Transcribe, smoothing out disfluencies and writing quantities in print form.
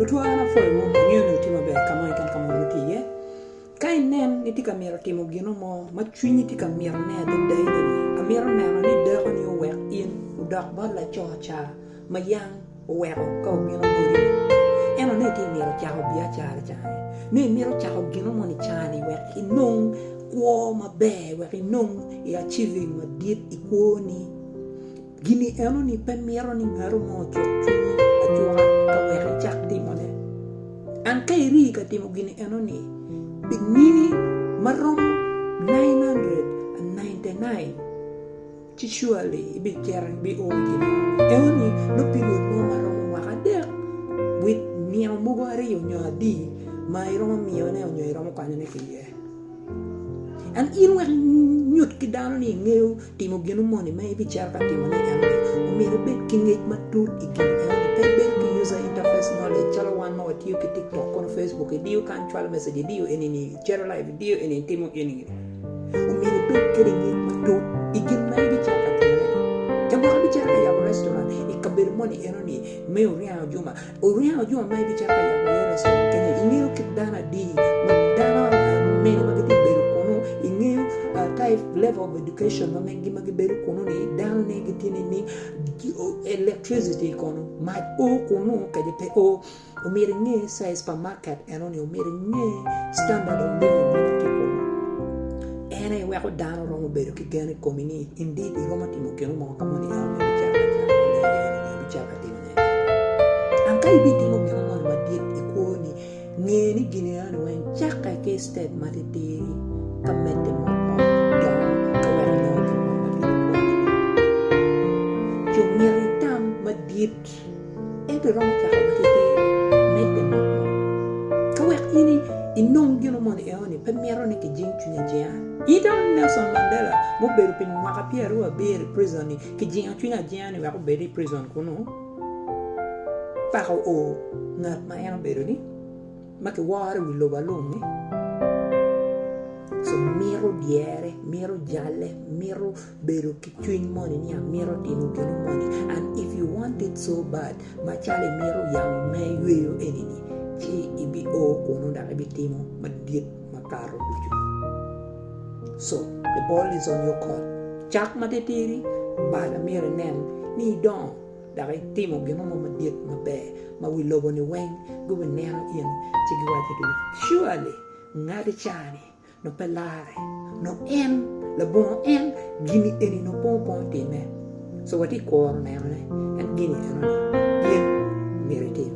do to ana fo mo nyu ti ma be kama kan kama ti ye kai nen ni ti ka mero ti mo gino mo ma chwini ti ka mero ne de dai ni a mero ne no ni de ko ni o wer in u dak ba la cho cha ma yang o wer ko mi no go ri eno ne ti mero cha ho bia cha cha ne mero cha ho gino mo ni cha ni wer inung kwa ma be wer inung e achieving ma dit ikoni gini eno ni pe mero ni ngaro mo cho chwini a cho ka wer chak ti mo ne an kai ri ka ti mo gini eno ni binini marom 999 chichuali ibi kerang bi ogini eoni no pilot mo marom wakader with miao mugari yo nyadi mairo mio ne onyo iro mo kwanya ne kiye an irwe nyut kidano ni ngeu timo genu mo ni mai bi charka timo ne eoni o mere be kinget matut igini eoni pe be ki user interface knowledge chala wan no tiu ki TikTok kono Facebook dio kan chwala message dio enini chero live dio enini timo enini o mere be kere ngit matut igin mai bi charka timo ne kabo bi charka ya restaurant ikabir mo ni eoni me uriao juma mai bi charka ya restaurant kene ingeo kidana di madana me magati beru kono ingeo type level of education magi beru kono ni down ne gitini ni electricity kono ma o kono kadi pe o mere nge size supermarket enoni o mere nge standard of living magi kono ene wa ko dano ro beru ki gane komini indeed i roma timo keno mo kamoni ene bi charka timo ankai bi timo keno mo ma dit ikoni ngeni gini ano wen chaka ke step matiti kamete mo do kawari no mo yo meritam madit ete roma chaka matiti mete mo kawak ini inong gino mo ni eoni pe mero ni ki jing chunya jia ita Nelson Mandela mo beru pin maka pieru a beri prison ni ki jing chunya jia ni wa ko beri prison kuno pa ko o ngat ma yang beru ni maki ware wi lo balong ni so mero diere mero jalle mero beru ki chuin money ni mero tinu kenu money and if you want it so bad ma chale mero yang me weyo enini chi ibi o kono da ibi timo madit makaro duju so the ball is on your court chak matetiri bala mero nen ni don dari timo geno mo madit mabe ma wi lobo ni weng go neno in chigi wati du surely ngadi chani no pelare no en labongo en gini eni no pompon time so wati kor neno ne and gini eno yen merite